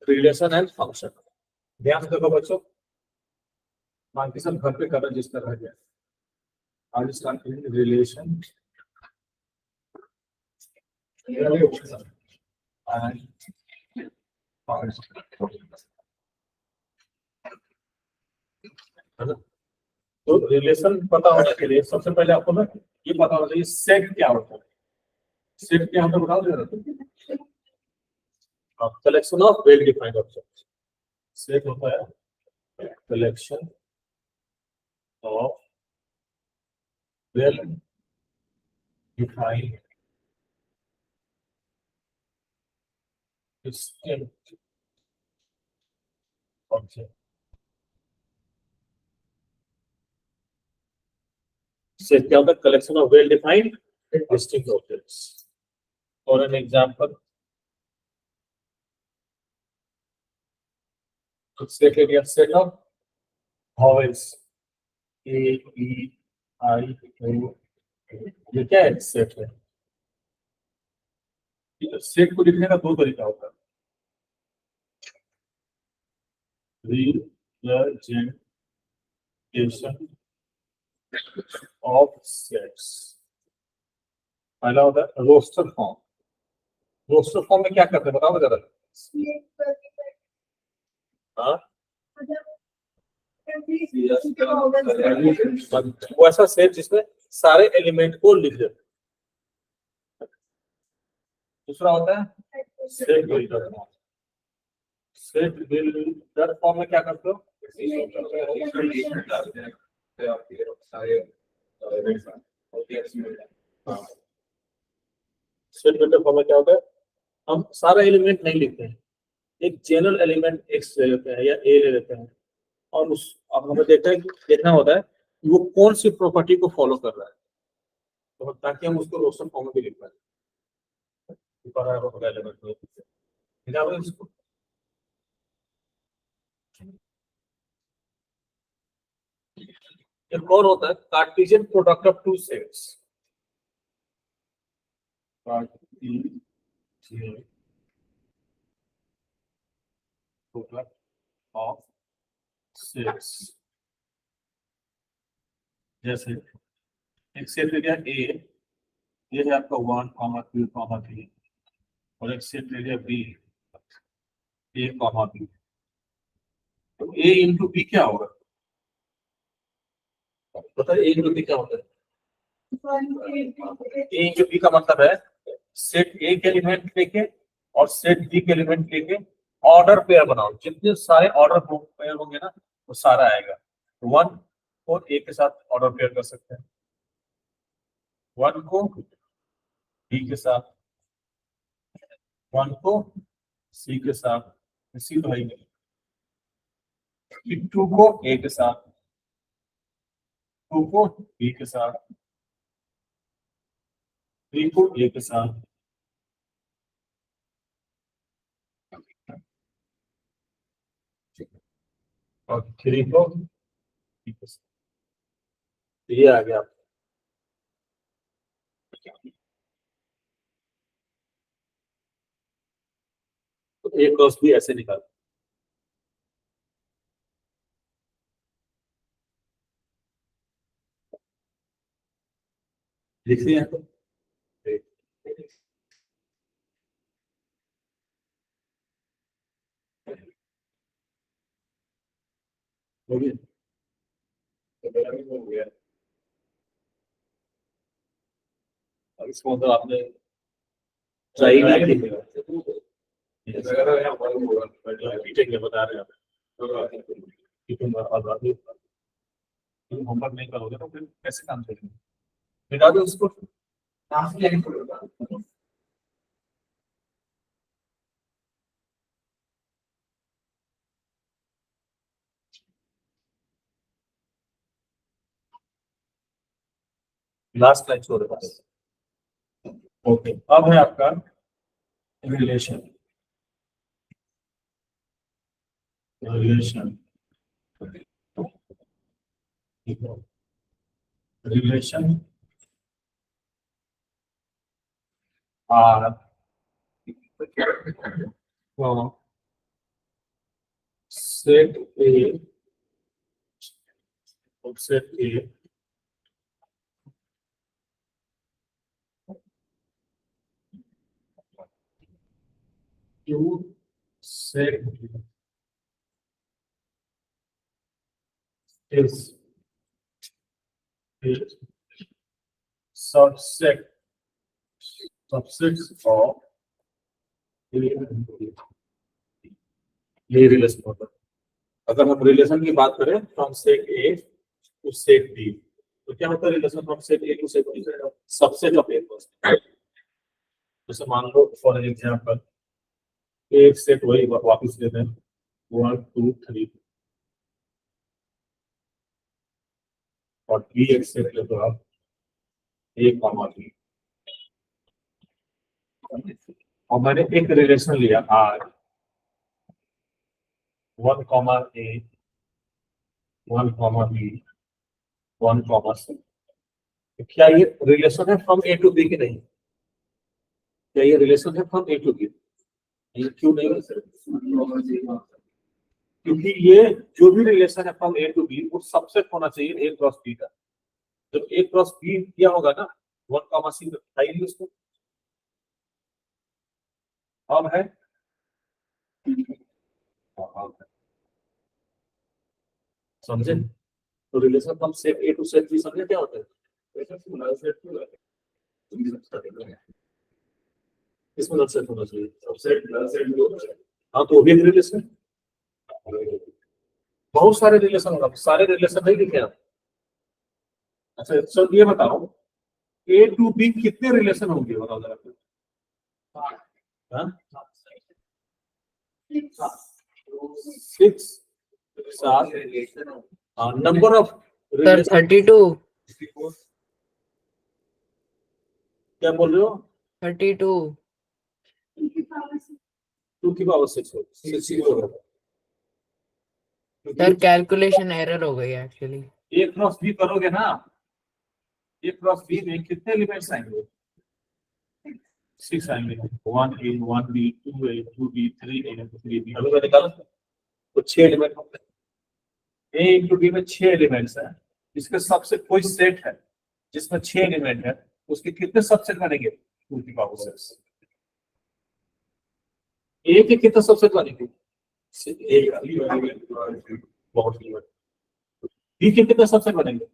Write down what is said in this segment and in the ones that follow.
Relation and function. ध्यान से देखो बच्चों, मान के सब घर पे कर रजिस्टर रह गया। आज स्टार्ट करेंगे रिलेशन तो रिलेशन पता होने के लिए सबसे पहले आपको ना ये पता होना चाहिए सेट क्या होता है। सेट क्या होता है बताओ जरा। Collection of well defined object. Set होता है collection of well defined distinct object। Set क्या होता है? Collection of well defined distinct objects. For an example, set ले लिया, सेट ऑफ वॉवेल्स ए ई आई ओ, ये क्या है? सेट है। सेट को लिखने का दो तरीका होता है, रिप्रेजेंटेशन ऑफ सेट्स। पहला होता है रोस्टर फॉर्म। रोस्टर फॉर्म में क्या करते हैं बताओ जरा। हाँ, वो ऐसा सेट जिसमें सारे एलिमेंट को लिख दे। दूसरा होता है set builder form. Set builder form में क्या करते हो? सेट बिल्डर फॉर्म में क्या होता है? हम सारा एलिमेंट नहीं लिखते हैं, एक जनरल एलिमेंट एक्स ले लेते हैं या ए ले लेते हैं, और उस अब हमें देखना होता है कि वो कौन सी प्रॉपर्टी को फॉलो कर रहा है, तो ताकि हम उसको रोस्टर फॉर्म में भी लिख पाए। एक और होता है Cartesian product of two sets. Cartesian product of sets. जैसे एक सेट ले लिया ए, ये है आपका 1, 2, 3, और एक सेट ले लिया बी, ए, बी। तो ए इंटू बी क्या होगा? पता है ए इंटू बी क्या होता है? ए इंटू बी का मतलब है सेट ए के एलिमेंट लेके और सेट बी के एलिमेंट लेके ऑर्डर पेयर बनाओ। जितने सारे ऑर्डर पेयर होंगे ना वो सारा आएगा। 1 को ए के साथ ऑर्डर पेयर कर सकते हैं, 1 को बी के साथ, 1 को सी के साथ, सी तो है ही नहीं, 2 को ए के साथ, 2 को बी के साथ, 3 को ए के साथ, और 3 को बी के साथ। ये आ गया। तो ए क्रॉस बी ऐसे निकाल, लिख लिया तो हो गया। हो गया। अब इसको मतलब आपने ट्राई नहीं किया, पीटेंगे बता रहे हैं कि तुम होमवर्क नहीं करोगे तो फिर कैसे काम करेंगे? बता दो उसको। लास्ट लाइन छोड़ बस। ओके, अब है आपका relation. Relation relation R set A, set A to set is a subset of ये रिलेशन होता है। अगर हम रिलेशन की बात करें from set A to set B, तो क्या होता है relation from set A to set B? Subset of A. जैसे मान लो फॉर एग्जांपल एक सेट वही वापस देते हैं 1 2 3 और बी एक सेट ले तो आप ए कॉमा बी, और मैंने एक रिलेशन लिया R 1 comma A 1 comma B 1 comma C. क्या ये रिलेशन है फ्रॉम ए टू बी की? नहीं। क्या ये रिलेशन है फ्रॉम ए टू बी? ये क्यों नहीं? क्योंकि ये जो भी रिलेशन है फ्रॉम ए टू बी वो सबसेट होना चाहिए ए क्रॉस बी का। जब ए क्रॉस बी किया होगा ना 1 कॉमा सी में बताइए उसको। अब है समझे? तो relation from set A to set B समझे क्या होता है? इसमें सबसेट होना चाहिए। सबसेट हाँ, तो वो भी रिलेशन, बहुत सारे रिलेशन होगा, सारे रिलेशन नहीं लिखे आप। अच्छा सर ये बताओ ए टू बी कितने रिलेशन होंगे बताओ जरा। हाँ? 6 7 नंबर ऑफ सर 32 क्या बोल रहे हो? 32 2 की पावर 6 होगा। सर कैलकुलेशन एरर हो गई एक्चुअली। ए क्रॉस बी करोगे ना, ए क्रॉस बी में कितने एलिमेंट्स आएंगे? 6 आएंगे। 1 ए 1 बी 2 ए 2 बी 3 ए 3 बी। अभी मैंने निकाला तो 6 एलिमेंट होंगे। ए इंटू बी में 6 एलिमेंट्स हैं। इसके सबसे कोई सेट है जिसमें 6 एलिमेंट है, उसके कितने सबसेट बनेंगे? 2 की पावर 6। ए के कितने सबसेट बनेंगे? बहुत बी के कितने सबसेट बनेंगे?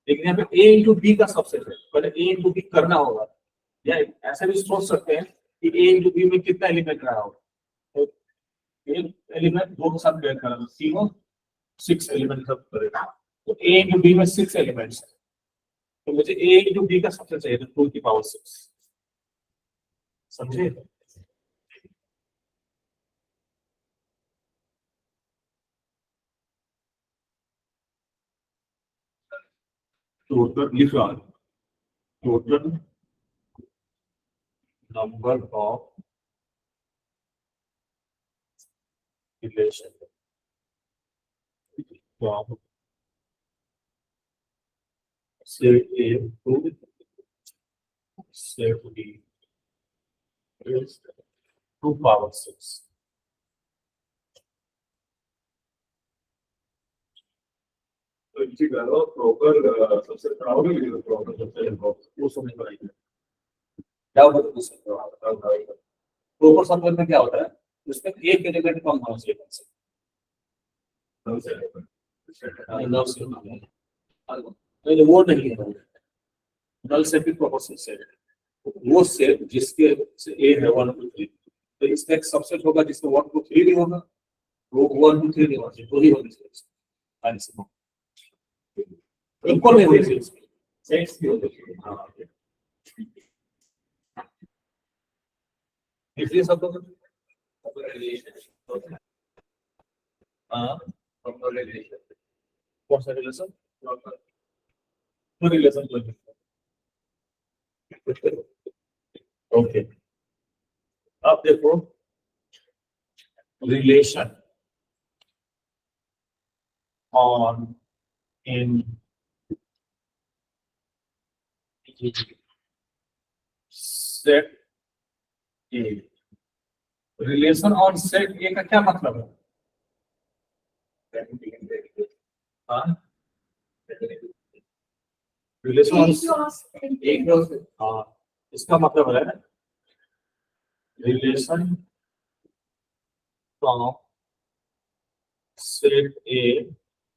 लेकिन यहाँ पे ए इंटू बी का सबसेट है, पहले ए इंटू बी करना होगा। या ऐसे भी सोच सकते हैं कि ए इंटू बी में कितना एलिमेंट रहा होगा, तो एक एलिमेंट दो के साथ पेयर करेंगे, तीनों 6 एलिमेंट सब करेगा। तो ए इंटू बी में 6 एलिमेंट्स है, तो मुझे ए इंटू बी का सबसेट चाहिए, तो 2 की पावर 6। समझे? टोटल लिख रहा हूं, total number of relation from set A to set B is 2 power 6. तो इसी का प्रॉपर सबसे प्राउड है, प्रॉपर सबसे वो समझ में आएगा क्या होता है। प्रॉपर समझ में क्या होता है, उसमें एक एलिमेंट कम होना चाहिए। नहीं वो नहीं है, नल से भी प्रॉपर सेट है वो सेट जिसके ए है 1 2 3, तो इसका एक सबसेट होगा जिसमें 1 2 3 नहीं होगा, वो 1 2 3 नहीं होगा, तो ही होगा इक्वल नहीं होगी सेट्स की होगी। हाँ इसलिए सब लोग हाँ कौन सा रिलेशन? Relation okay. अब देखो relation on in set A. Relation on set A का क्या मतलब है? हाँ रिलेशन एक हाँ इसका मतलब है relation from set A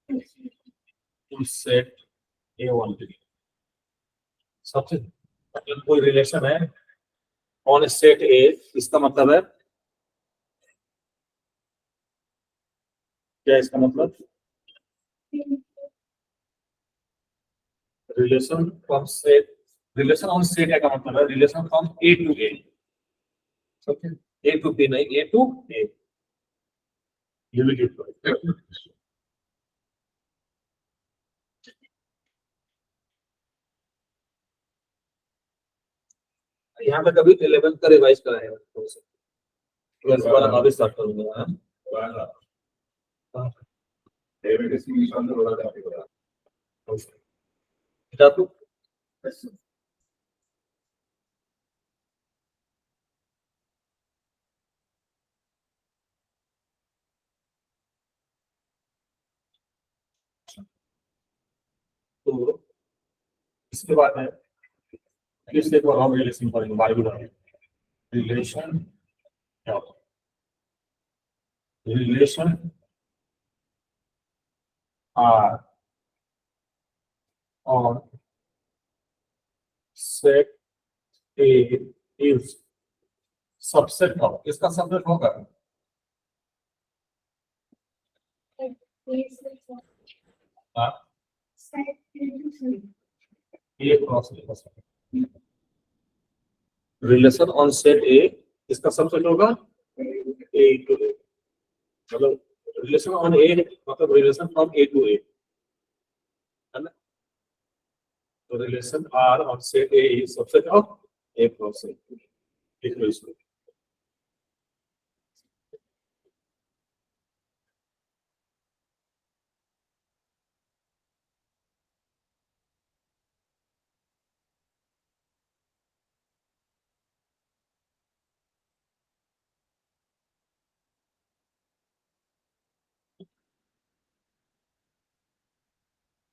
to set A one सबसे अगर कोई रिलेशन है ऑन सेट ए, इसका मतलब है क्या, इसका मतलब relation from set, relation on set A का मतलब है रिलेशन फ्रॉम ए टू ए, समझे, ए टू बी नहीं, ए टू ए, ये भी लिख लो। यहाँ पे कभी 11th का रिवाइज कराएगा तो ट्वेल्थ वाला अभी स्टार्ट करूंगा। हाँ? हाँ। क्या तू तो इसके बाद है फिर से एक बार और रिलेशन करेंगे बारी बारी। रिलेशन क्या होता है? रिलेशन आर और set A is subset of, इसका सबसेट होगा हाँ, A cross A, relation on set A, इसका सबसेट होगा ए टू ए, मतलब रिलेशन ऑन ए मतलब relation from A to A, है ना। तो relation R on set A is subset of A cross A, लिख लो इसको।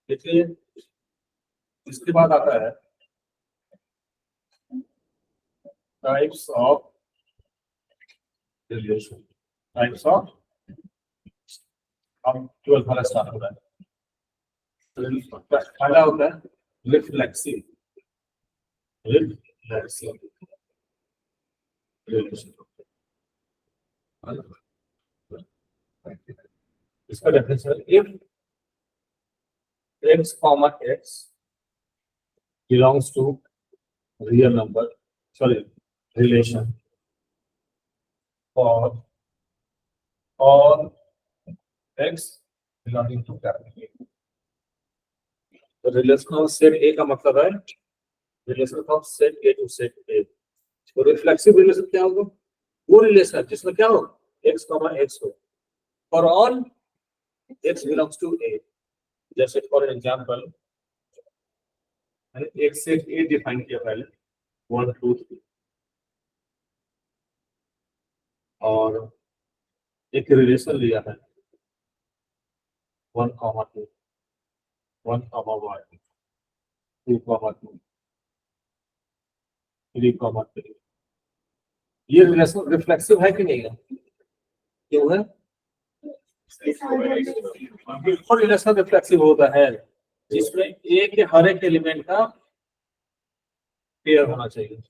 देखिए इसके बाद आता है types of relation, types of, अब 12th वाला स्टार्ट हो रहा है। पहला होता है रिफ्लेक्सिव, रिफ्लेक्सिव रिलेशन, इसका डेफिनेशन है if x comma x belongs to real number, sorry, relation for all x belonging to capital A। तो रिलेशन ऑफ सेट ए का मतलब है relation of set A to set A. तो reflexive relation क्या होगा, वो relation जिसमें क्या हो x comma x हो for all x belongs to A। जैसे फॉर एग्जांपल मैंने एक सेट ए डिफाइन किया पहले 1 2 3 और एक रिलेशन लिया है 1 comma 2 1 comma 1 2 comma 2 3 comma 3, ये रिलेशन रिफ्लेक्सिव है कि नहीं है, क्यों है, बिल्कुल रिलेशन रिफ्लेक्सिव होता है जिसमें ए के हर एक एलिमेंट का पेयर होना चाहिए,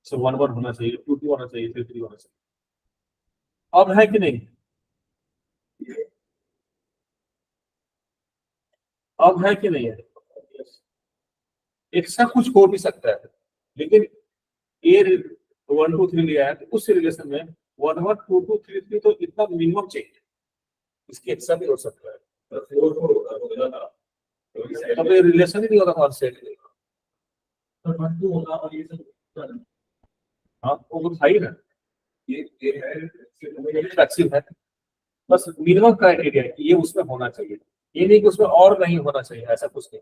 सो 1 1 होना चाहिए, 2 2 होना चाहिए, 3 3 होना चाहिए। अब है कि नहीं, अब है कि नहीं है, एक सा कुछ हो भी सकता है लेकिन ए 1 2 3 लिया है तो उस रिलेशन में 1 1 2 2 3 3 तो इतना मिनिमम चाहिए, इसके एक्स्ट्रा भी हो सकता है, तब ये रिलेशन ही नहीं होता कॉन्सेप्ट। हाँ वो तो सही है, ये है फ्लेक्सिबल है, बस मिनिमम क्राइटेरिया है कि ये उसमें होना चाहिए, ये नहीं कि उसमें और नहीं होना चाहिए, ऐसा कुछ नहीं,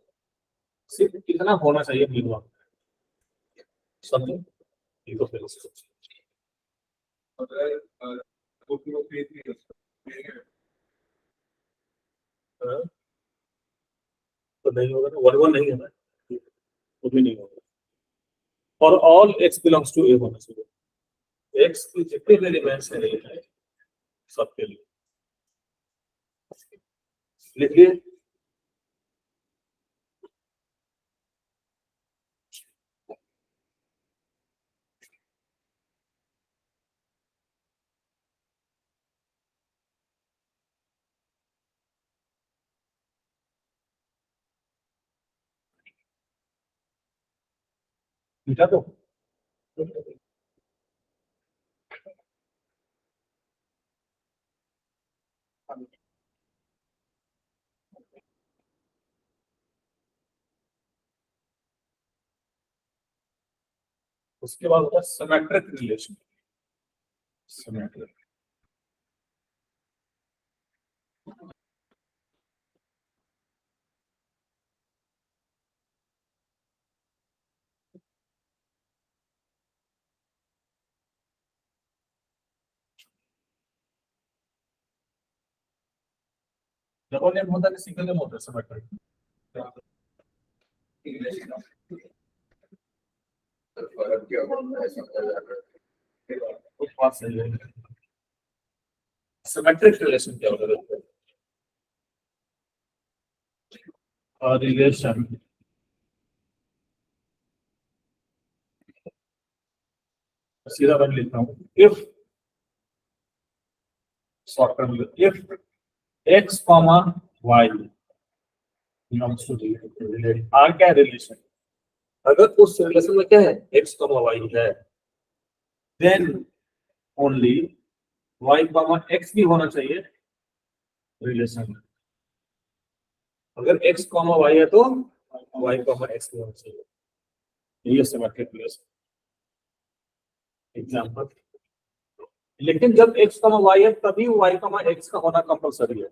सिर्फ इतना होना चाहिए मिनिमम, समझे। ये तो फिर हाँ, तो नहीं होगा ना, 1 1 नहीं है ना, वो भी नहीं होगा। और ऑल x बिलोंग्स टू ए होना चाहिए, x की जितने भी एलिमेंट्स हैं A सबके लिए लिखिए। लिखा तो उसके बाद होता है symmetric relation. Symmetric double name होता है कि सिंगल नेम होता है सिमेट्रिक? कुछ बात सही है। सिमेट्रिक रिलेशन क्या होता है? रिलेशन सीधा बन लेता हूँ, if short term, if x comma y belongs to relation, R क्या है रिलेशन, अगर उस रिलेशन में क्या है x कॉमा y है, then only y comma x भी होना चाहिए रिलेशन में। अगर x कॉमा y है तो y कॉमा x भी होना चाहिए, ये सिमेट्रिक रिलेशन। एग्जांपल, लेकिन जब x कॉमा y है तभी y कॉमा x का होना कंपलसरी है।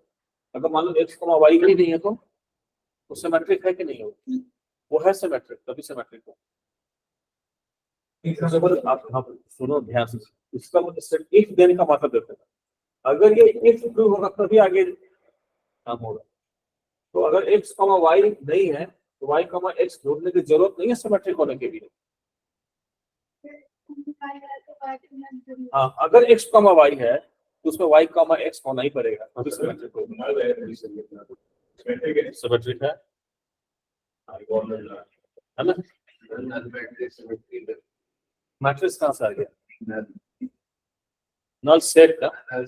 अगर मान लो x कॉमा y ही नहीं है तो सिमेट्रिक है कि नहीं हो? वो है सिमेट्रिक, तभी सिमेट्रिक हो। आप सुनो ध्यान से, इसका मतलब इफ देने का मतलब देते हैं, अगर ये इफ ट्रू होगा तभी आगे काम होगा। तो अगर x कॉमा y नहीं है तो y कॉमा x ढूंढने की जरूरत नहीं है सिमेट्रिक होने के लिए। हाँ, अगर x कॉमा y है तो उसमें y कॉमा x होना ही पड़ेगा, तभी सिमेट्रिक होगा। सिमेट्रिक है ना? मैट्रिक्स कहाँ से आ गया? नल सेट का, हाँ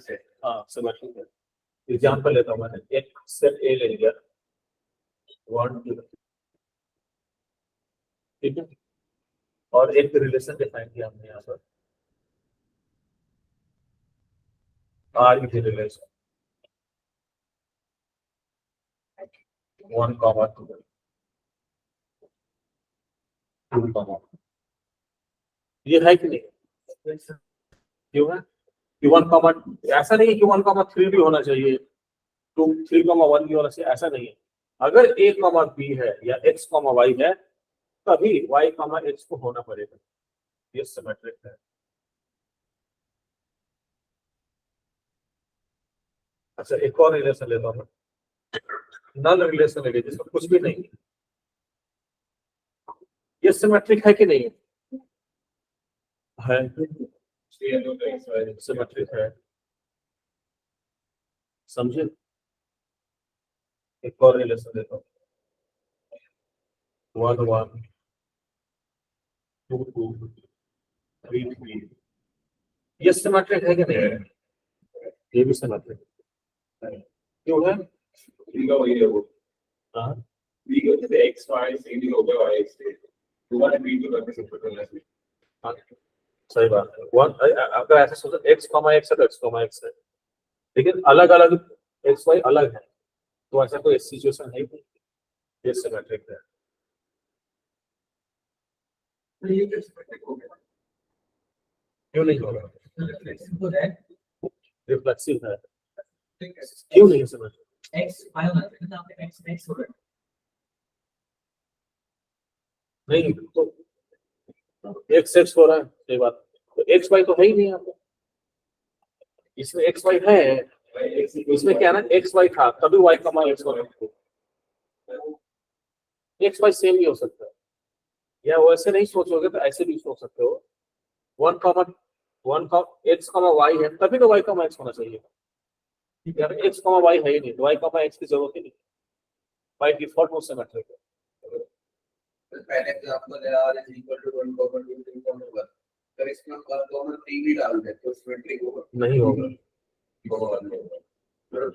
सिमेट्रिक है। एग्जांपल लेता हूँ मैं, एक सेट ए ले लिया 1 2, ठीक है, और एक रिलेशन डिफाइन किया हमने यहाँ पर आर की रिलेशन 1 कॉमा 2 कॉमा, ये है कि नहीं? क्यों है कि 1 कॉमा, ऐसा नहीं है कि 1 कॉमा 3 भी होना चाहिए, 2 3 कॉमा 1 भी होना चाहिए, ऐसा नहीं है। अगर a कॉमा b है या x कॉमा y है तभी y कॉमा x को होना पड़ेगा, ये सिमेट्रिक है। अच्छा, एक और रिलेशन लेता हूँ, नल रिलेशन ले लीजिए जिसमें कुछ भी नहीं, ये सिमेट्रिक है कि नहीं है? सिमेट्रिक है, समझे? एक और रिलेशन देता हूँ 1 1 2 2 3 3, ये सिमेट्रिक है कि नहीं है? ये भी सिमेट्रिक है, क्यों है? हाँ, हाँ, सही बात है। वन अगर ऐसे सोचो x कॉमा x है तो x कॉमा x है, लेकिन अलग अलग x y अलग है, तो ऐसा कोई सिचुएशन है कि ये सिमेट्रिक है। क्यों नहीं होगा? रिफ्लेक्सिव है, क्यों नहीं सिमेट्रिक? नहीं तो x x हो रहा है, सही बात, तो x y तो है ही नहीं यहाँ पे, इसमें x y है इसमें क्या है ना, एक्स वाई था तभी Y comma X X Y same ही हो सकता है, या वैसे नहीं सोचोगे तो ऐसे भी सोच सकते हो, one comma x comma y है तभी तो वाई कॉमा एक्स होना चाहिए। ठीक है, एक्स कॉमा वाई है ही नहीं, वाई कॉमा एक्स की जरूरत ही नहीं, बाय डिफॉल्ट वो सिमेट्रिक है। पहले एग्जांपल है r is equal to 1 comma 2 3 comma 1, अगर इसमें 1 comma 3 भी डाल दे तो सिमेट्रिक होगा नहीं होगा,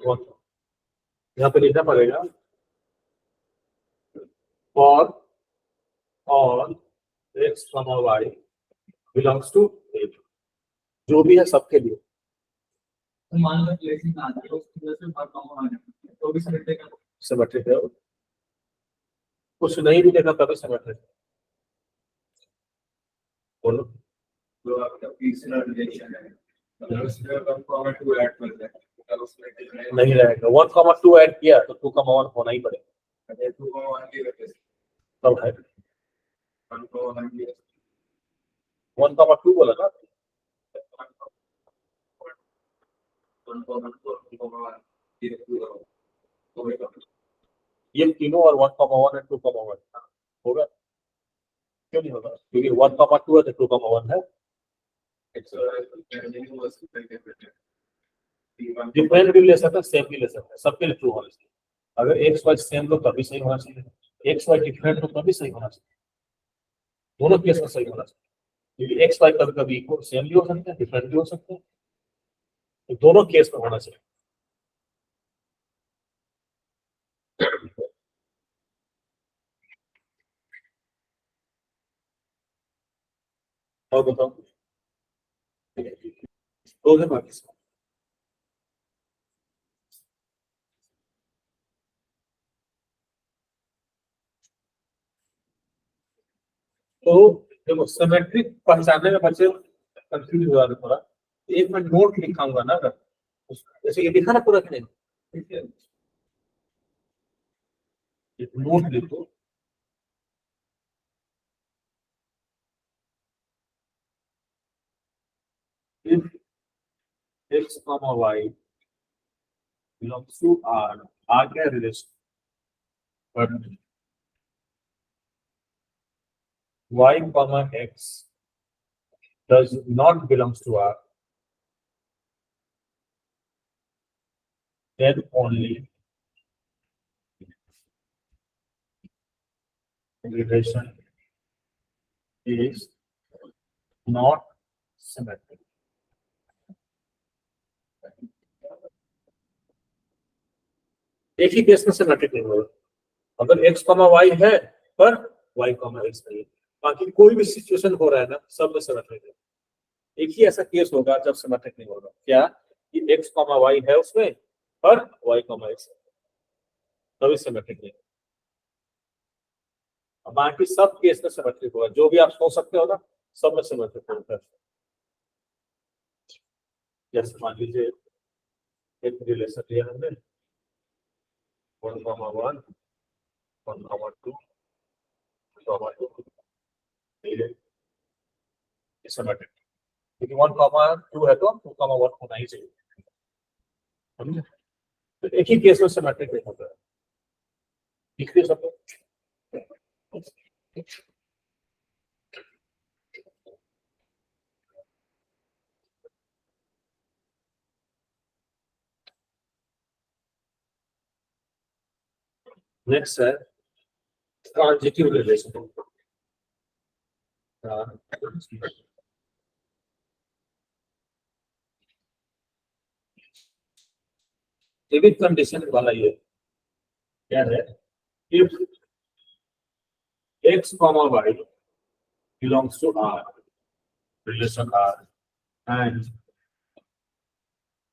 होगा। यहाँ पे लिखना पड़ेगा और X comma Y belongs to A, जो भी है सबके लिए। तो मान लो प्लेसिंग आती है उसकी वजह से बात कम आ जाती है तो भी सिमेट्रिक है। सिमेट्रिक है, कुछ नहीं भी देखा तभी सिमेट्रिक है। बोलो, जो आपका तीसरा रिलेशन है अगर उसमें 1 comma 2 ऐड कर दे तो सिमेट्रिक नहीं नहीं रहेगा, 1,2 ऐड किया तो 2,1 होना ही पड़ेगा, है। 2 comma 1 की वजह से तब है 1 comma 1 की 1,2 बोला ना, 1 comma 2 2 comma 1 ये पूरा होगा। ये तीनों और 1,1 और 2,1 होगा, क्यों नहीं होगा, क्योंकि 1,2 है तो 2,1 है। डिफरेंट भी ले सकते हैं, सेम भी ले सकते हैं, सबके लिए ट्रू होना चाहिए। अगर एक्स वाई सेम लो तभी सही होना चाहिए, एक्स वाई डिफरेंट हो तभी सही होना चाहिए, दोनों केस में सही होना चाहिए, क्योंकि एक्स वाई कभी कभी इक्वल सेम भी हो सकते हैं, डिफरेंट भी हो सकते हैं, तो दोनों केस में होना चाहिए। और बताओ, तो है बाकी सब। तो देखो सिमेट्रिक पहचानने में बच्चे कंफ्यूज हो जाते थोड़ा, एक मैं नोट लिखाऊंगा ना, अगर जैसे ये लिखा ना पूरा कि नहीं, ठीक है, एक नोट लिखो, if x comma y belongs to r क्या relation, but y comma x does not belongs to r, then only relation is not symmetric। एक ही केस में सिमेट्रिक नहीं होगा, अगर x कॉमा y है पर y कॉमा x नहीं है, बाकी कोई भी सिचुएशन हो रहा है ना सब में सिमेट्रिक है। एक ही ऐसा केस होगा जब सिमेट्रिक नहीं होगा, क्या कि x कॉमा y है उसमें पर y कॉमा x है, तभी सिमेट्रिक नहीं। बाकी सब केस में सिमेट्रिक होगा, जो भी आप सोच सकते हो ना सब में सिमेट्रिक होगा। जैसे मान लीजिए एक रिलेशन लिया हमने 1,1 1,2 2,2 सिमेट्रिक, क्योंकि 1,2 है तो 2,1 होना ही चाहिए, समझे? तो एक ही केस में सिमेट्रिक नहीं होता है, ठीक है सब। नेक्स्ट है ट्रांजिटिव रिलेशन। विद कंडीशन वाला ये क्या है, if x comma y belongs to R, relation R, and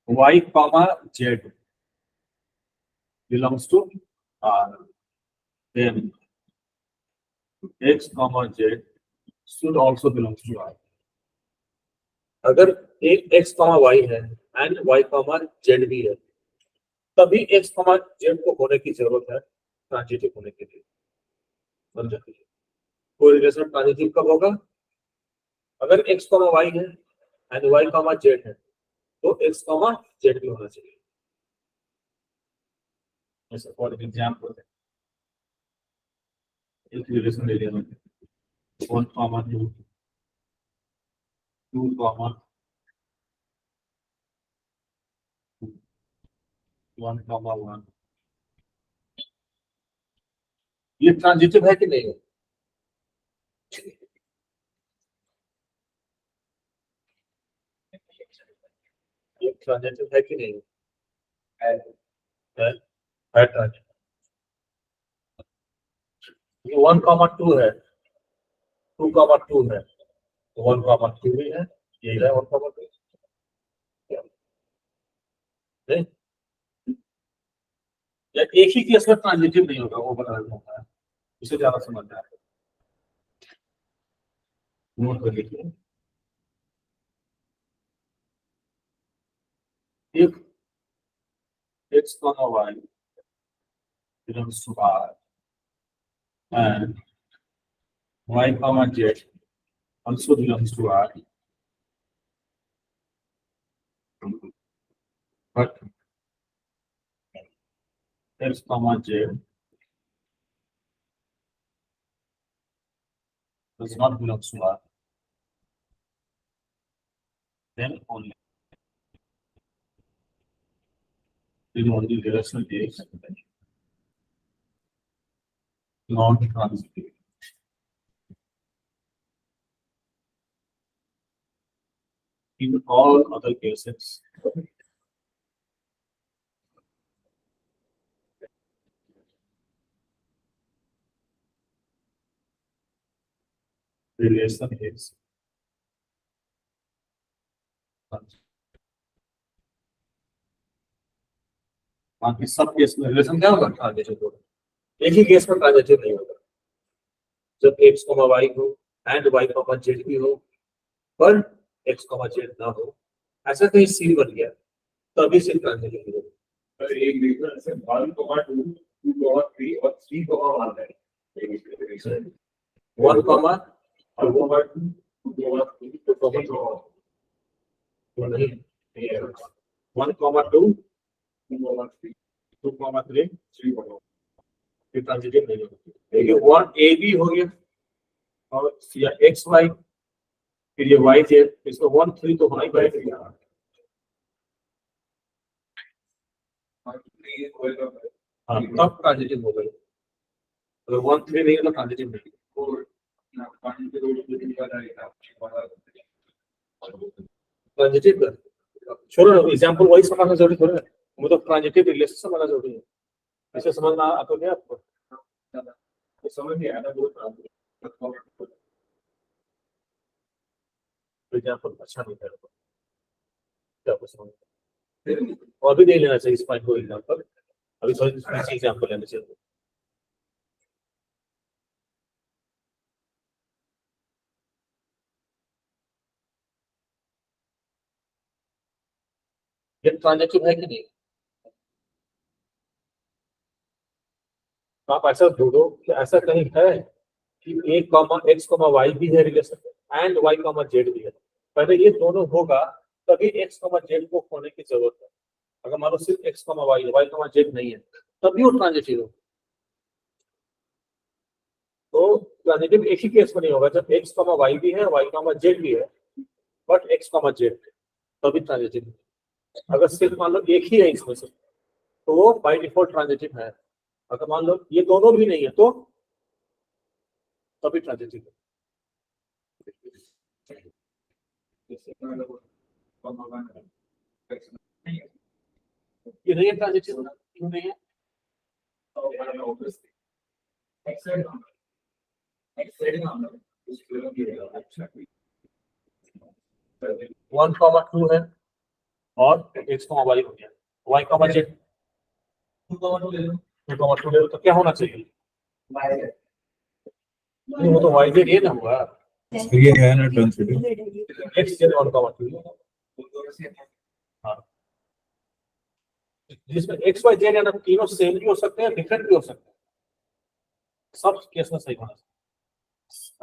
y comma z belongs to R, then x comma z should also belongs to R। अगर एक x comma y है and y comma z भी है, तभी x comma z को होने की जरूरत है ट्रांजिटिव होने के लिए, समझ जाती है। कोई रिलेशन ट्रांजिटिव कब होगा, अगर x comma y है and y comma z है तो x comma z भी होना चाहिए, जैसे फॉर एग्जाम्पल एक रिलेशन ले लिया मैंने 1, 2, 2, 1, 1। ये ट्रांजिटिव है कि नहीं है? ये ट्रांजिटिव है कि नहीं है? है ट्रांजिटिव। ये 1, 2 है, 2, 2 है, तो 1, 2 भी है, यही है 1, 2 नहीं? या एक ही केस में ट्रांजिटिव नहीं होगा, वो बता देता है, इसे ज्यादा समझना है। नोट कर लीजिए, if x, y belongs to R and y, z also belongs to R, but x, z does not belong to R, then only the relational is non-transitive. In all other cases, the relation is transitive. बाकी सब case में relation क्या होगा? Transitive होगा। एक ही case में transitive नहीं होगा, जब x, y हो एंड y, z भी हो, पर x, z ना हो, ऐसा कहीं सीन बन गया तभी से ट्रांजिटिव होगा। पर एक डिफरेंस है 1, 2, 2, 3 और 3, 1 है। 1, 2, 2, 2, 2, ट्रांजिटिव नहीं होगा। देखिए 1 a b हो गया और या x y, फिर ये y z, इसमें 1, 3 तो होना ही पड़ेगा। हाँ, तब ट्रांजिटिव हो गई। अगर 1, 3 नहीं है तो ट्रांजिटिव नहीं। ट्रांजिटिव छोड़ो ना, एग्जांपल वही समझना जरूरी थोड़ा है, वो तो ट्रांजिटिव रिलेशन समझना जरूरी है। ऐसे समझना आता क्या आपको? तो समझ नहीं आया ना, वो एग्जांपल अच्छा नहीं था, क्या आपको समझ और भी नहीं लेना चाहिए इस पॉइंट को एग्जांपल, अभी थोड़ी सी एग्जांपल लेना चाहिए। ये ट्रांजिटिव है कि नहीं? आप ऐसा ढूंढो कि ऐसा कहीं है कि a, x, y भी है रिलेशन एंड y, z भी है। पहले ये दोनों होगा तभी x, z को होने की जरूरत है। अगर मान लो सिर्फ x, y, z नहीं है तभी वो ट्रांजिटिव हो। तो ट्रांजिटिव एक ही केस में नहीं होगा, जब x, y भी है, y, z भी है, बट x, z तभी ट्रांजिटिव। अगर सिर्फ मान लो एक ही है इसमें से तो वो बाय डिफॉल्ट ट्रांजिटिव है। अगर मान लो ये दोनों भी नहीं है तो तभी ट्रांजिटिव है। ये नहीं है ट्रांजिटिव, क्यों नहीं है? 1, 2 है और x, y हो गया, y, z 2, 2 ले लो तो क्या होना चाहिए? नहीं, वो तो y z ये ना हुआ, ये है ना ट्रांजिटिव। x z 1, 2। हाँ, जिसमें x, y, z है ना, तीनों सेम भी हो सकते हैं, डिफरेंट भी हो सकते हैं, सब केस में सही होना चाहिए।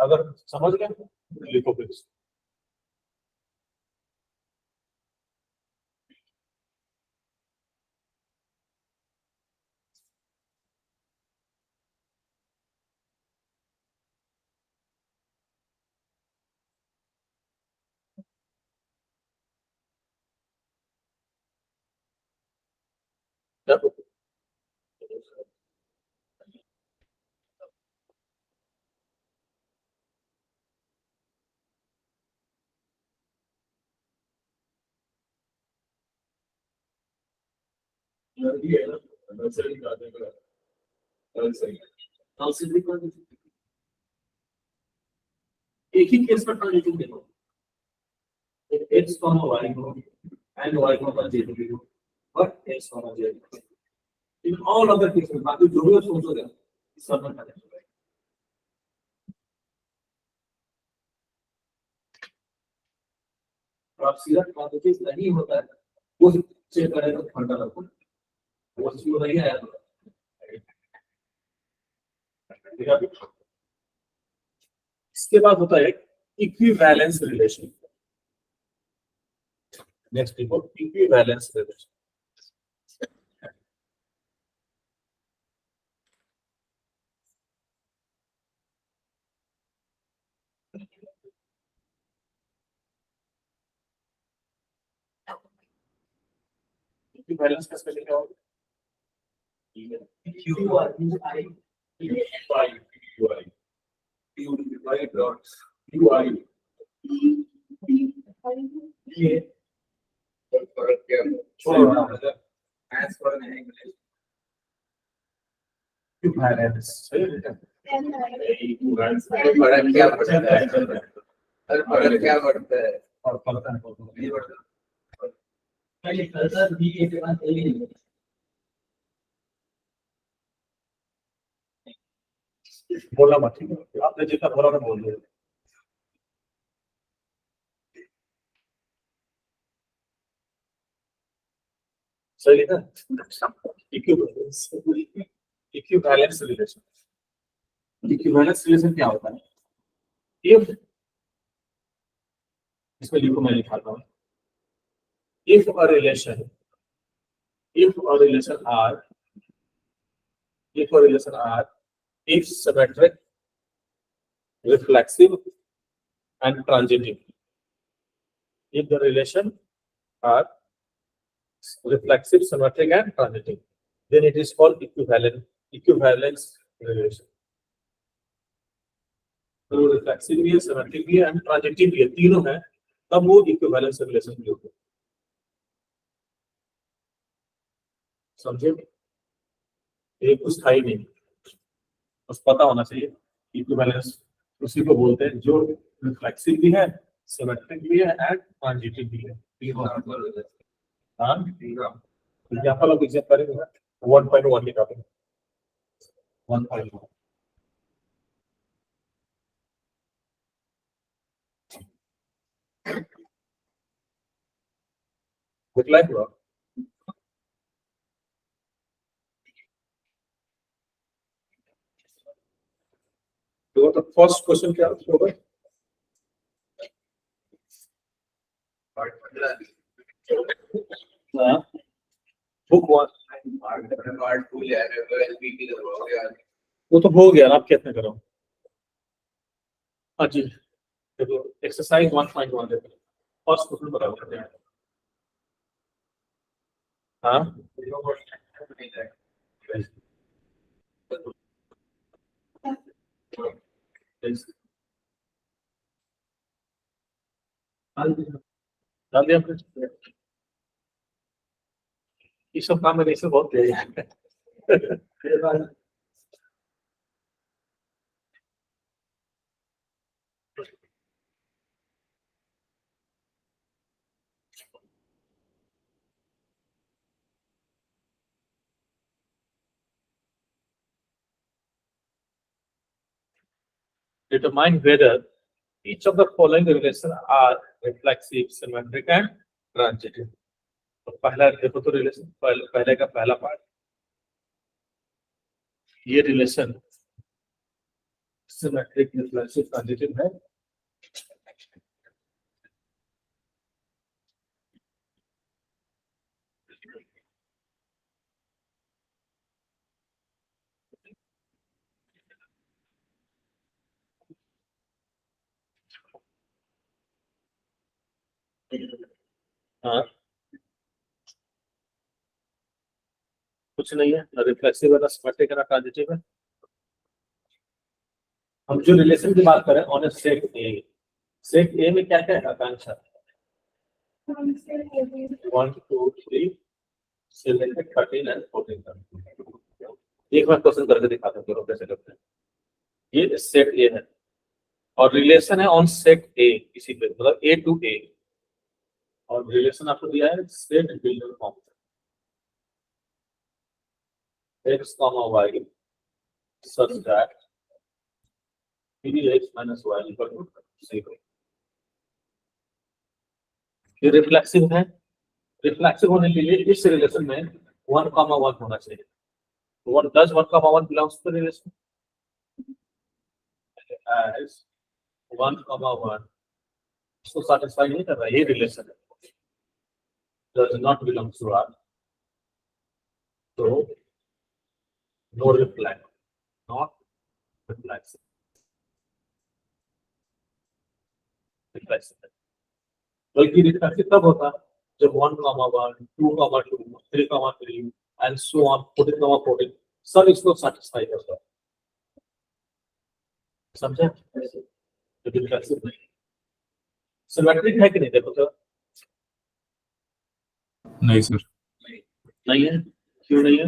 अगर समझ गए लिखो फिर। एक ही केस में ट्रांजिटिव देखो, x, y and y, z, but x, z. In all other cases, बाकी जो भी है सोचो क्या, सब में ट्रांजिटिव है। और आप सीधा ट्रांजिटिव नहीं होता है, वो चेक करेगा तो फंडा रखो, वो चीज नहीं आया तो ठीक है। इसके बाद होता है इक्विवेलेंस रिलेशन। नेक्स्ट देखो इक्विवेलेंस रिलेशन। इक्विवेलेंस का स्पेलिंग क्या होगा? फर्क क्या है? As per the English. फर्क क्या पड़ता है? अरे फर्क क्या पड़ता है? नहीं पड़ता। पहले कर्सर भी एक के बाद एक ही बोला मत, ठीक है? आपने जितना बोला मैं बोल दिया। सही है ना? Equivalence relation. इक्विवेलेंस रिलेशन क्या होता है? इफ, इसमें लिखो, मैं लिखाता हूँ। If a relation R, if a relation R is symmetric, reflexive and transitive. If the relation are reflexive, symmetric and transitive, then it is called equivalence relation. तो reflexive भी है, सिमेट्रिक भी है एंड ट्रांजिटिव भी है, तीनों है, तब वो इक्विवेलेंस रिलेशन भी होता है। समझे? ये कुछ था ही नहीं, बस पता होना चाहिए। इक्विवेलेंस उसी को बोलते हैं जो रिफ्लेक्सिव भी है, सिमेट्रिक भी है एंड ट्रांजिटिव भी है। हाँ, एग्जांपल ऑफ एग्जांपल करेंगे 1.1 लिखा है 1.1 दिखलाई हुआ। तो फर्स्ट क्वेश्चन क्या होगा? हाँ, बुक 1 पार्ट 2 ले रहे हो एलपीटी दबाओगे यार। वो तो हो गया ना, आप कितने करो? हाँ जी, देखो एक्सरसाइज 1.1 देखो, फर्स्ट क्वेश्चन बता देते हैं। हाँ, डाल दिया आपने? ये सब काम मेरे से बहुत तेज है। Determine whether each of the following relations are reflexive, symmetric and transitive. तो पहला देखो तो रिलेशन, पहले का पहला पार्ट, ये रिलेशन सिमेट्रिक, रिफ्लेक्सिव, ट्रांजिटिव है। हाँ, कुछ नहीं है, ना रिफ्लेक्सिव है, ना सिमेट्रिक है, ना ट्रांजिटिव है। हम जो रिलेशन की बात करें ऑन सेट ए में क्या क्या है आकांक्षा? 1 2 3 से लेकर 13 एंड 14 तक। एक बार क्वेश्चन करके दिखाता हूँ कैसे करते हैं। ये सेट ए है और रिलेशन है ऑन सेट ए, इसी पे मतलब ए टू ए, और रिलेशन आपको दिया है set builder form x, y such that x minus y equal to 0। ये रिफ्लेक्सिव है, रिफ्लेक्सिव होने के लिए इस रिलेशन में 1, 1 होना चाहिए। What does 1, 1 belongs to the relation? As 1, 1 इसको satisfy नहीं कर रहा, ये रिलेशन है, does not belong to R, so no reflect, not reflexive, reflexive। बल्कि रिफ्लेक्सिव तब होता जब 1, 1 2, 2 3, 3 and so on 14, 14 सब इसको satisfy करता है। समझे? तो रिफ्लेक्सिव नहीं, सिमेट्रिक है कि नहीं देखो तो? नहीं सर। नहीं है, क्यों नहीं है?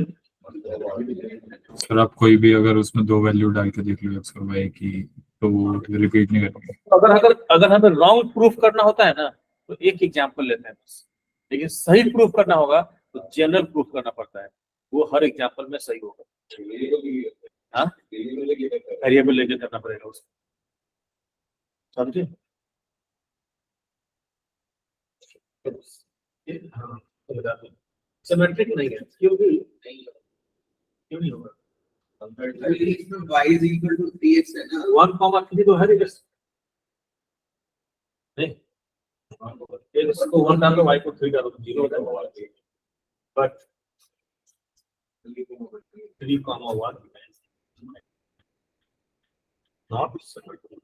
सर आप कोई भी अगर उसमें 2 वैल्यू डाल के देख लो x और y की, तो वो रिपीट नहीं करेंगे। अगर हमें रॉन्ग प्रूफ करना होता है ना तो एक एग्जांपल लेते हैं बस, लेकिन सही प्रूफ करना होगा तो जनरल प्रूफ करना पड़ता है, वो हर एग्जांपल में सही होगा। हाँ, वेरिएबल लेके करना पड़ेगा उसको, समझे? सिमेट्रिक नहीं है, क्योंकि क्यों नहीं होगा? इसमें y is equal to 3x है ना, 1, 3 तो है नहीं, x को 1 डालो, y को 3 डालो तो 0 हो जाएगा, बट 3, 1 not symmetric।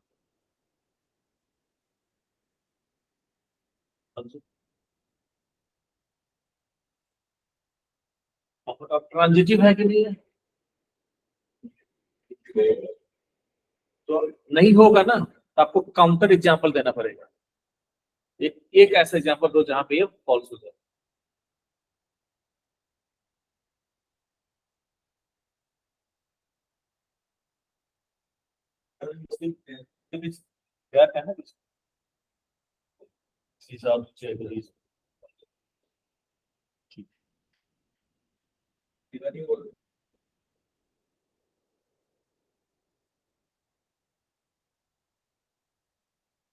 अब ट्रांजिटिव है कि नहीं है? तो नहीं होगा ना, तो आपको काउंटर एग्जांपल देना पड़ेगा, एक ऐसा एग्जांपल दो जहां पे ये फॉल्स हो जाए। क्या कहना है हिसाब से?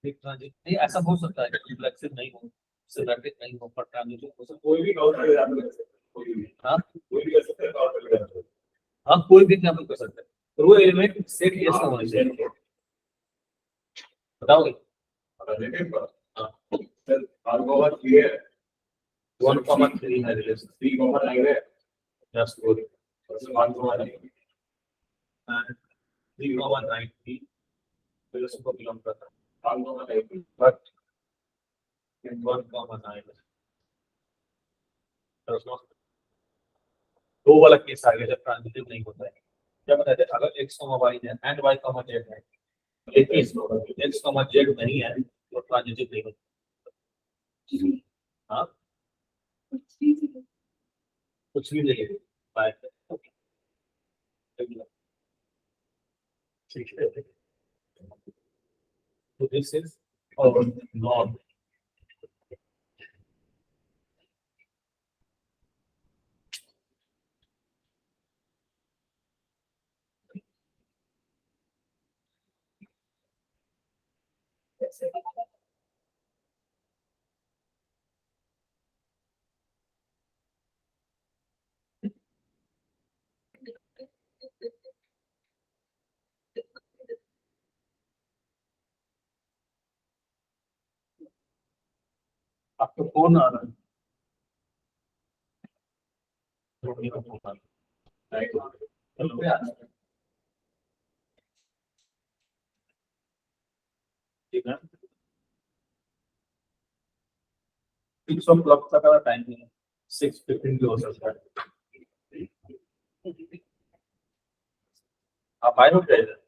ट्रांजिट नहीं, ऐसा हो सकता है रिफ्लेक्सिव नहीं हो, सिमेट्रिक नहीं हो, पर ट्रांजिटिव हो सकता है। कोई भी काउंटर एग्जांपल कर सकते हैं। हाँ, कोई भी कर सकता है काउंटर एग्जांपल। हाँ, कोई भी एग्जांपल कर सकते हैं, तो वो एलिमेंट सेट एस का होना चाहिए। बताओगे? हाँ, सर आर क्लियर है, 1, 3 है रिलेशन, 3, 9 है, जस्ट गो 1, 9 and 3, 9 की रिलेशन को बिलोंग करता है, but in 1, 9 does not। दो वाला केस आ गया जब ट्रांजिटिव नहीं होता है। क्या बताते हैं? अगर x, y है एंड y, z है, लेकिन x, z नहीं है तो ट्रांजिटिव नहीं होता। हाँ, कुछ भी नहीं है, ठीक है। तो दिस इज और नॉर्म। आपको फोन आ रहा है, फोन आ रहा है, ठीक है। 6 o'clock तक का टाइम है, 6:15 भी हो सकता है। आप आए हो क्या इधर?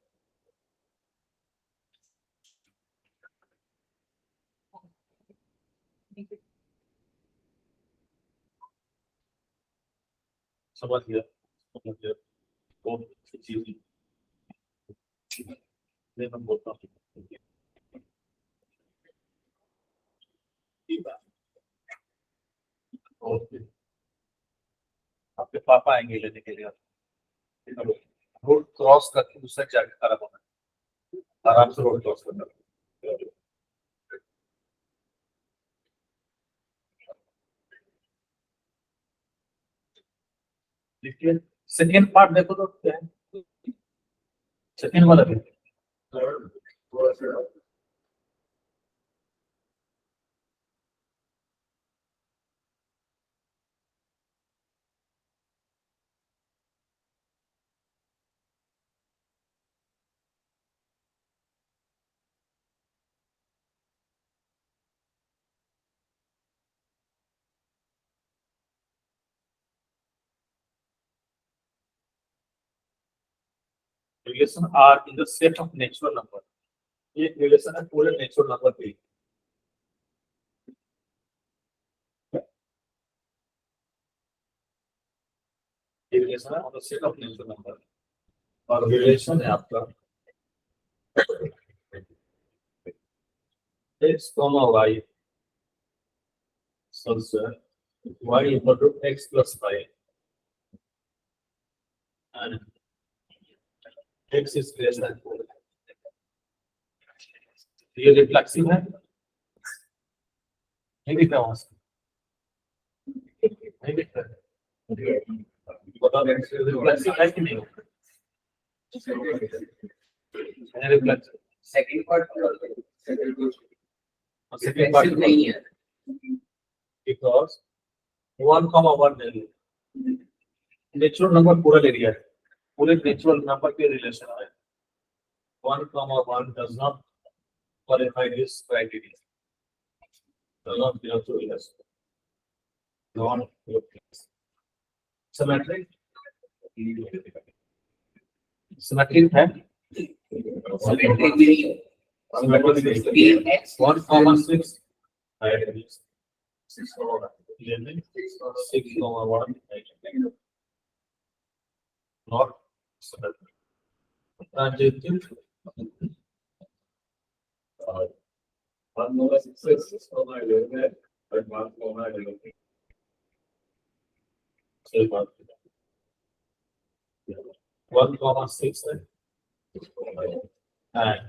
समझ गया, समझ गया। बहुत अच्छी चीज है। नहीं, मैं बोलता हूँ। ठीक है। ओके। आपके पापा आएंगे लेने के लिए। रोड क्रॉस करके दूसरा जाके खड़ा होना है। आराम से रोड क्रॉस करना है। देखिए सेकेंड पार्ट देखो तो क्या है, सेकेंड वाला देखो। Relation R in the set of natural number. ये रिलेशन है पूरे नेचुरल नंबर पे। ये रिलेशन है on the set of natural number, और रिलेशन है आपका x y such that y equal to x plus y and x is less than 4। ये रिफ्लेक्सिव है, नहीं दिख रहा वहां से, नहीं दिख रहा बताओ रिफ्लेक्सिव है कि नहीं? Reflexive second part second part नहीं है बिकॉज 1,1 वैल्यू नेचुरल नंबर पूरा ले लिया है, पूरे नेचुरल नंबर के रिलेशन है। 1,1 does not qualify this criteria, does not belong to relation, non symmetric, symmetric है, सिमेट्रिक भी नहीं है symmetric 1,6 6,1 not symmetric, transitive 1,6 but 1,11 सही बात है। 1,6 है and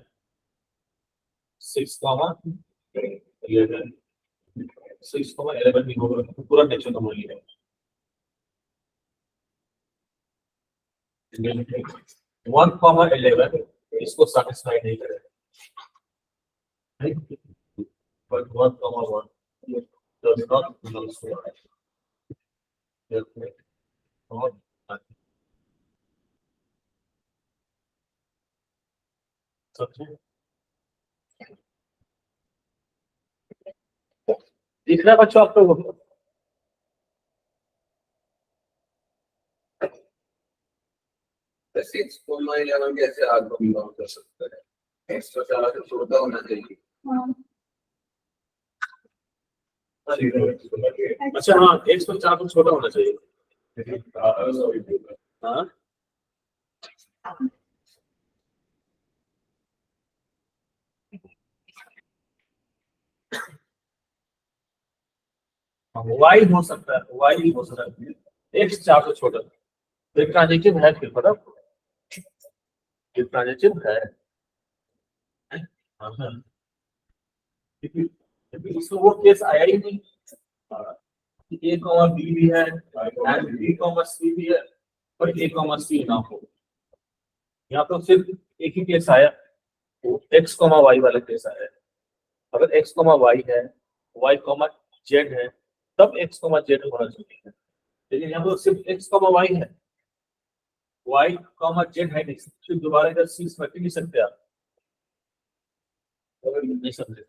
6,11 6,11 भी होगा, पूरा नेचुरल नंबर लिया है। 1,11 इसको satisfy नहीं करेगा, but 1,1 does not belong to it। Therefore, not सबसे दिख रहा है बच्चों आप लोगों को? तो 6,11 कैसे आप लोग बिलोंग कर सकते हैं? एक्स्ट्रा चाला तो छोटा होना चाहिए। अच्छा हाँ, 104 तो छोटा होना चाहिए। हाँ वाई हो सकता है, वाई हो सकता है, x4 तो छोटा, तो एक ट्रांजिटिव है फिर पता, ये ट्रांजिटिव है। हाँ हाँ, इसमें वो केस आया ही नहीं, a कॉमा b भी है एंड b कॉमा c भी है, पर a कॉमा c ना हो। यहाँ तो सिर्फ एक ही केस आया, x कॉमा y वाला केस आया है। अगर x कॉमा y है, y कॉमा z है, तब x कॉमा z होना चाहिए, लेकिन यहाँ पर सिर्फ x कॉमा y है, y कॉमा z है नहीं, फिर दोबारा इधर c समझ नहीं सकते आप, नहीं समझे।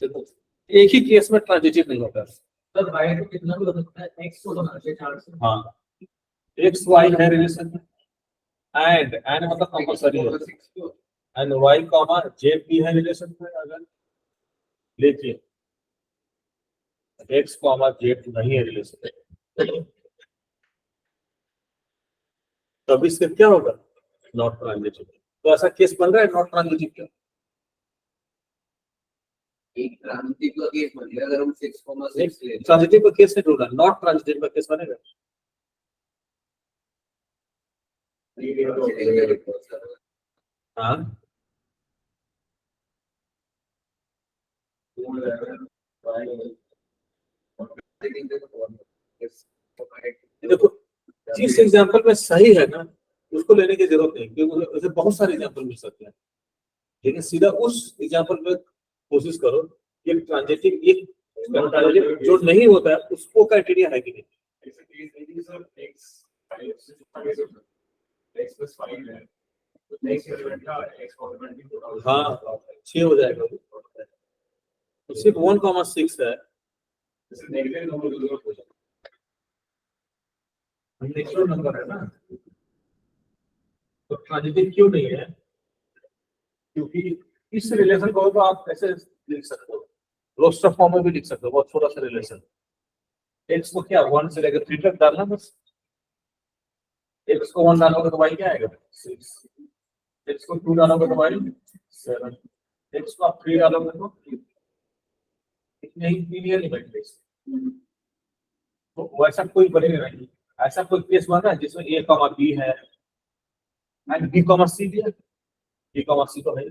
देखो एक ही केस में ट्रांजिटिव नहीं होता, सर वाई को कितना भी हो सकता है, एक्स को होना चाहिए 4 से। हाँ, एक्स वाई है रिलेशन एंड मतलब कंपलसरी है, एंड वाई कॉमा जेड भी है रिलेशन में। अगर देखिए एक्स कॉमा जेड नहीं है रिलेशन, तब इससे क्या होगा, नॉट ट्रांजिटिव। तो ऐसा केस बन रहा है नॉट ट्रांजिटिव क्या? एक ट्रांजिटिव का केस बनेगा अगर हम 6,6 ले ट्रांजिटिव का केस नहीं होगा, नॉट ट्रांजिटिव का केस बनेगा। हाँ, देखो जिस एग्जांपल में सही है ना उसको लेने की जरूरत नहीं, क्योंकि ऐसे बहुत सारे एग्जांपल मिल सकते हैं, लेकिन सीधा उस एग्जांपल में कोशिश करो कि ट्रांजिटिव एक जो नहीं होता है उसको क्राइटेरिया है कि नहीं। हाँ 6 हो जाएगा, तो सिर्फ 1,6 है। नेचुरल नंबर है ना, तो ट्रांजिटिव क्यों नहीं है? क्योंकि इस रिलेशन को तो आप ऐसे लिख सकते हो, रोस्टर फॉर्म में भी लिख सकते हो, बहुत छोटा सा रिलेशन। एक्स को क्या 1 से लेकर 3 तक डालना, बस एक्स को 1 डालोगे तो वाई क्या आएगा 6, एक्स को 2 डालोगे तो वाई 7, एक्स को आप 3 डालोगे तो इतने ही 3 एलिमेंट है। तो वैसा कोई बनेगा नहीं। ऐसा कोई केस बन रहा है जिसमें ए कॉमा बी है एंड बी कॉमा सी भी है, बी कॉमा सी तो है,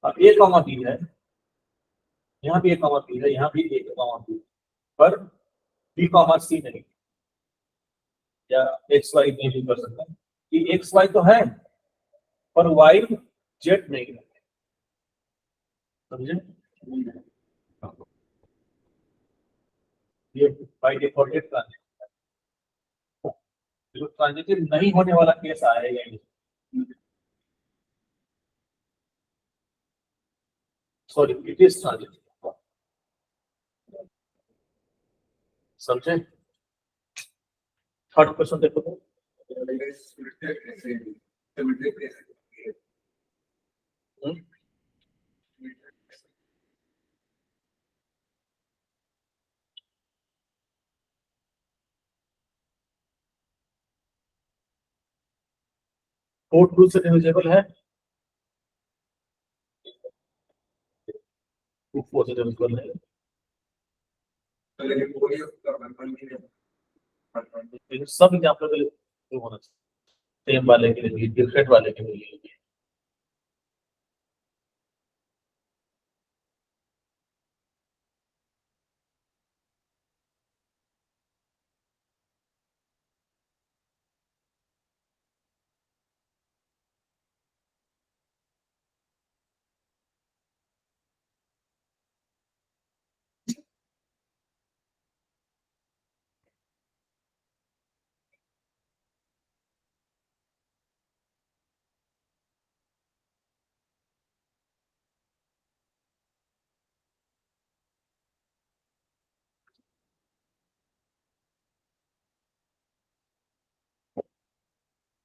अब ए कॉमा बी है, यहाँ भी ए कॉमा बी है, यहाँ भी ए कॉमा बी, पर बी कॉमा सी नहीं, या एक्स वाई नहीं भी कर सकता, कि एक्स वाई तो है पर वाई जेड नहीं है, समझे? ये बाय डिफॉल्ट ट्रांजिटिव, जो ट्रांजिटिव नहीं होने वाला केस आएगा ये, सॉरी इट इज ट्रांजिटिव, समझे? थर्ड क्वेश्चन देखो तो, फोर्थ रूल से डिविजिबल है, फोर से डिविजिबल है, लेकिन सब एग्जांपल के लिए true होना चाहिए, सेम वाले के लिए, डिफरेंट वाले के लिए।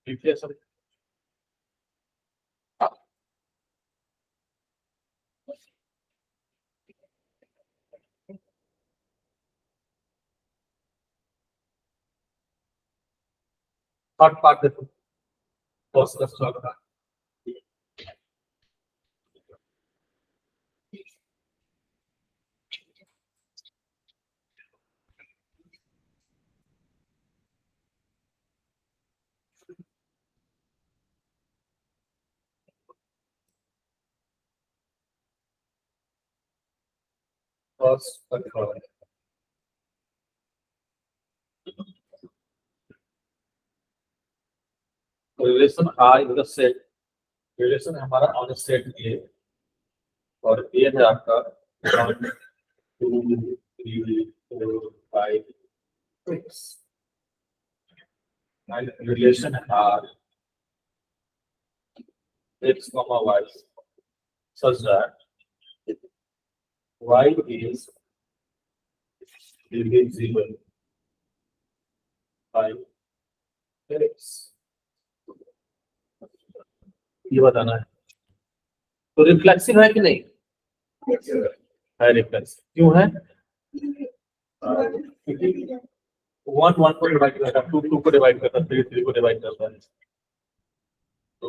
ठीक है सब, थर्ड पार्ट देखो, फर्स्ट का थर्ड पार्ट, फर्स्ट का third, relation R is the set, relation हमारा ऑन द सेट ए, और ए है आपका 1 2 3 4 5 6, and relation R x comma y such that y is divisible by x, ये बताना है। तो रिफ्लेक्सिव है कि नहीं? है रिफ्लेक्सिव। क्यों है? क्योंकि 1 1 को डिवाइड करता है, 2 2 को डिवाइड करता है, 3 3 को डिवाइड करता है। तो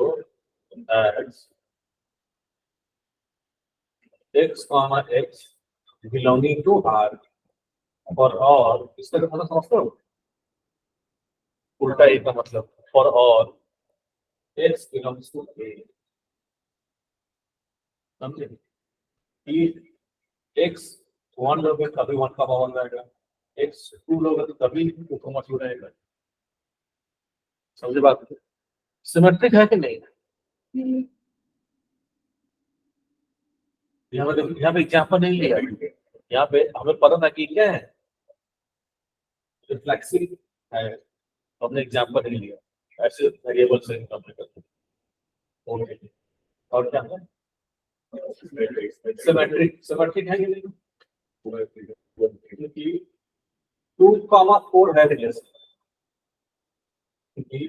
x, belonging to R और इसका क्या मतलब समझते हो? उल्टा ए का मतलब for और x belongs to A, समझे? कि x 1 लोगे तभी 1 का 1 रहेगा, x 2 लोगे तो तभी 2 का 2 रहेगा। समझे बात? सिमेट्रिक है कि नहीं? यहाँ पे एग्जाम्पल नहीं लिया, यहाँ पे हमें पता था कि क्या है, रिफ्लेक्सिव है, तो हमने एग्जाम्पल नहीं लिया, ऐसे वेरिएबल से हमने करते हैं। और क्या है? सिमेट्रिक है कि नहीं? क्योंकि 2,4 है रिलेशन, क्योंकि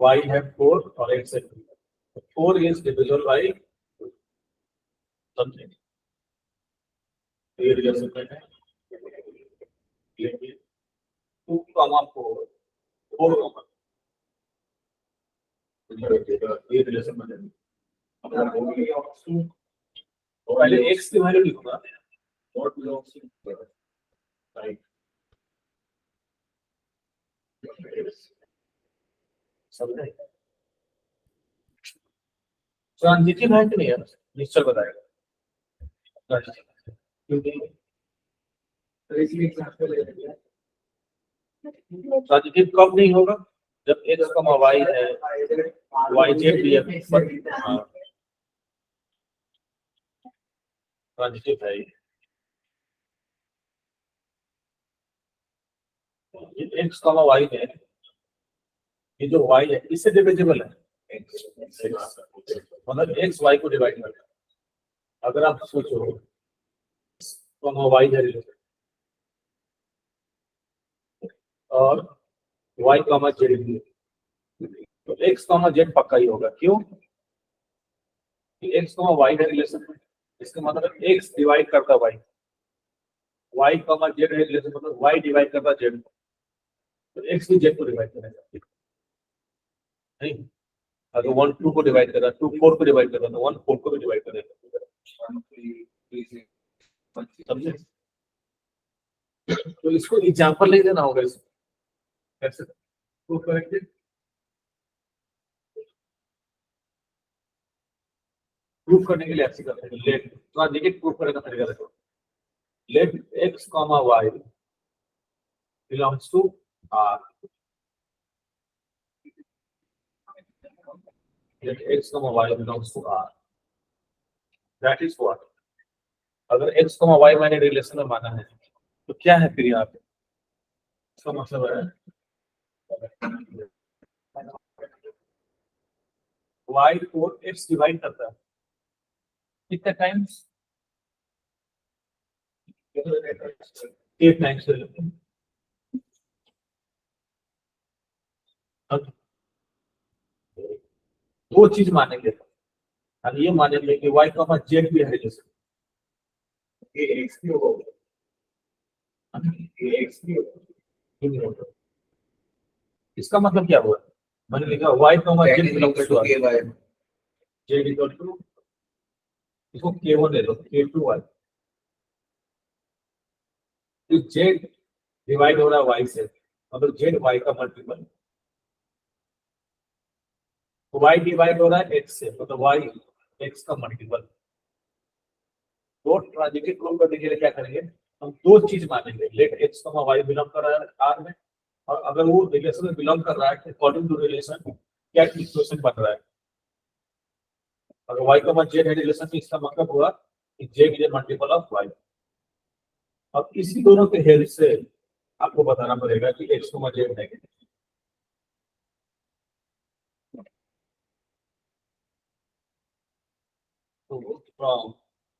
y है 4 और x है 2, 4 is divisible by something, ये रिलेशन में है, लेकिन 2,4 ये रिलेशन में है। पहले x की वैल्यू लिखूंगा, what belongs to right, समझे? ट्रांजिटिव है कि नहीं है? निश्चय बताएगा, क्योंकि ट्रांजिटिव कब नहीं होगा? जब x, y है, y z भी है, ट्रांजिटिव है। ये x, y है, ये जो y है इससे डिविजिबल है, मतलब x y को डिवाइड करता है। अगर आप सोचो y है रिलेशन और y, z, तो x, z पक्का ही होगा। क्यों? x, y है रिलेशन में, इसका मतलब x डिवाइड करता y, y, z है रिलेशन मतलब y डिवाइड करता z, तो x भी z को डिवाइड करेगा, नहीं? अगर 1 2 को डिवाइड कर रहा है, 2 4 को डिवाइड कर रहा है, तो 1 4 को भी डिवाइड करेगा, समझे? तो इसको एग्जांपल नहीं देना होगा, इसको कैसे प्रूव करेंगे? प्रूव करने के लिए ऐसे करते हैं, लेट थोड़ा देखिए प्रूव करने का तरीका देखो, late x, y belongs to R, let x, y belongs to R, that is what, अगर x, y मैंने रिलेशन में माना है तो क्या है फिर यहाँ पे? इसका मतलब है y को x डिवाइड करता है कितने टाइम्स? 8 टाइम्स। दो चीज मानेंगे, हम ये मानेंगे कि y, z भी है रिलेशन, ये x भी होगा, ये x भी होगा, इसका मतलब क्या हुआ? मैंने लिखा y, z belongs to r, z equal to, इसको k1 ले लो, k2y, तो z डिवाइड हो रहा है y से, मतलब z y का मल्टीपल, y डिवाइड हो रहा है x से, मतलब y x का मल्टीपल। तो ट्रांजिटिव प्रूव करने के लिए क्या करेंगे? हम दो चीज मानेंगे, लेट x, y बिलोंग कर रहा है R में, और अगर वो रिलेशन में बिलोंग कर रहा है अकॉर्डिंग टू रिलेशन क्या इक्वेशन बन रहा है। अगर y, z है रिलेशन में, इसका मतलब हुआ कि z is multiple of y। अब इसी दोनों के हेल्प से आपको बताना पड़ेगा कि x, z है। तो from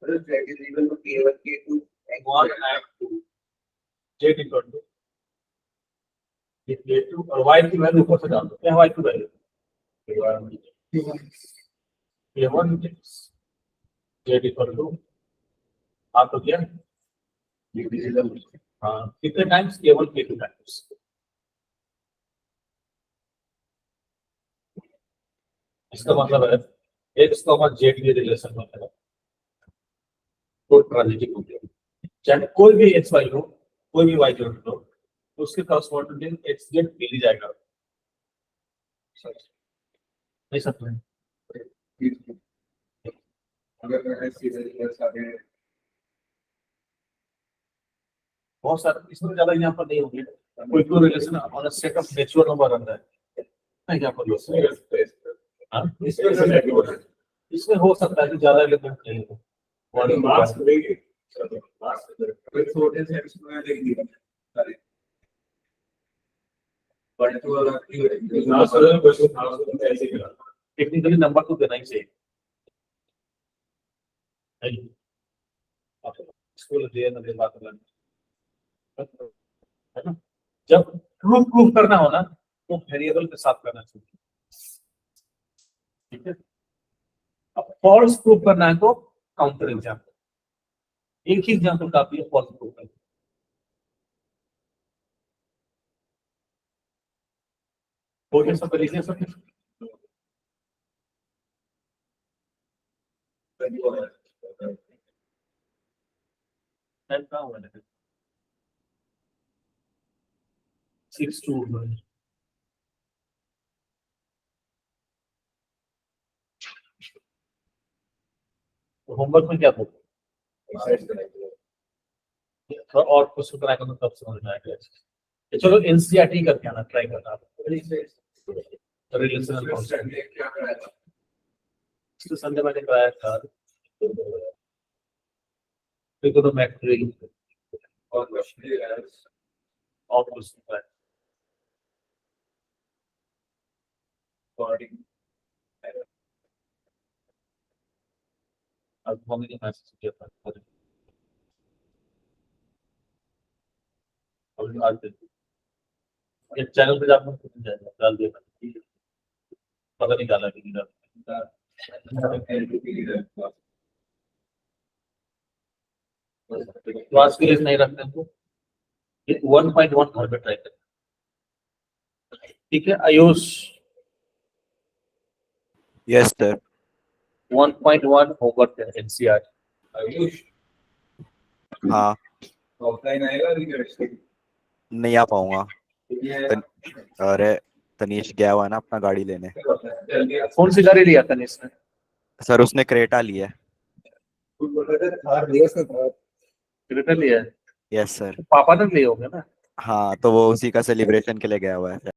that is equal to k1 k2 1 and 2 z equal to A2 और y की वैल्यू ऊपर से डाल दो। क्या है y की value? A1 Z equal to आप तो क्या हाँ कितने टाइम्स? केवल K2 टाइम्स। इसका मतलब है x कॉमा जेड के रिलेशन में है तो ट्रांजिटिव हो गया। चाहे कोई भी एक्स वाई हो, कोई भी वाई जेड हो, तो उसके कॉरस्पॉन्डिंग एक्स जेड मिल ही जाएगा। नहीं सकते हैं। अगर मैं सीधे रिवर्स आगे बहुत सारे इसमें ज्यादा यहाँ पर नहीं होंगे। कोई तो relation on a set of natural number रहता है नहीं यहाँ पर हाँ? इसमें हो सकता है कि ज्यादा एलिमेंट नहीं हो। छोटे से इसमें लिख दिया सारे बड़े तो टेक्निकली नंबर तो देना ही चाहिए। नहीं। स्कूल दिए ना दे बात है ना। जब प्रूफ करना हो ना तो वेरिएबल के साथ करना चाहिए। ठीक है। अब फॉल्स प्रूफ करना है तो काउंटर एग्जाम्पल, एक ही एग्जाम्पल काफी है फॉल्स प्रूफ करना। हो गया सब तरीके से। कहाँ हुआ है 6-2 तो होमवर्क में क्या था? और कुछ ट्राई करना तब समझ में आएगा। चलो एनसीईआरटी करके आना, ट्राई करना रिलेशनल कॉन्सेप्ट। क्या कराया तो संडे मैंने कराया था ट्रिगोनोमेट्री और क्वेश्चन और कुछ कराया। अकॉर्डिंग अब मम्मी ने मैसेज किया था और आज ये चैनल पे जाकर कुछ जाएगा डाल दिया मैंने। पता नहीं डाला कि नहीं डाला। क्लास के लिए नहीं रखते हैं तो 1.1 घर पे ट्राई करें। ठीक है आयुष यस सर 1.1 होमवर्क है एनसीआर। आयुष हाँ ऑफलाइन आएगा रिजल्ट नहीं आ पाऊंगा अरे तनीश गया हुआ है ना अपना गाड़ी लेने कौन सी गाड़ी लिया था इसने? सर उसने क्रेटा लिया है क्रेटा लिया है। यस सर पापा ने लिए होंगे ना। हाँ तो वो उसी का सेलिब्रेशन के लिए गया हुआ है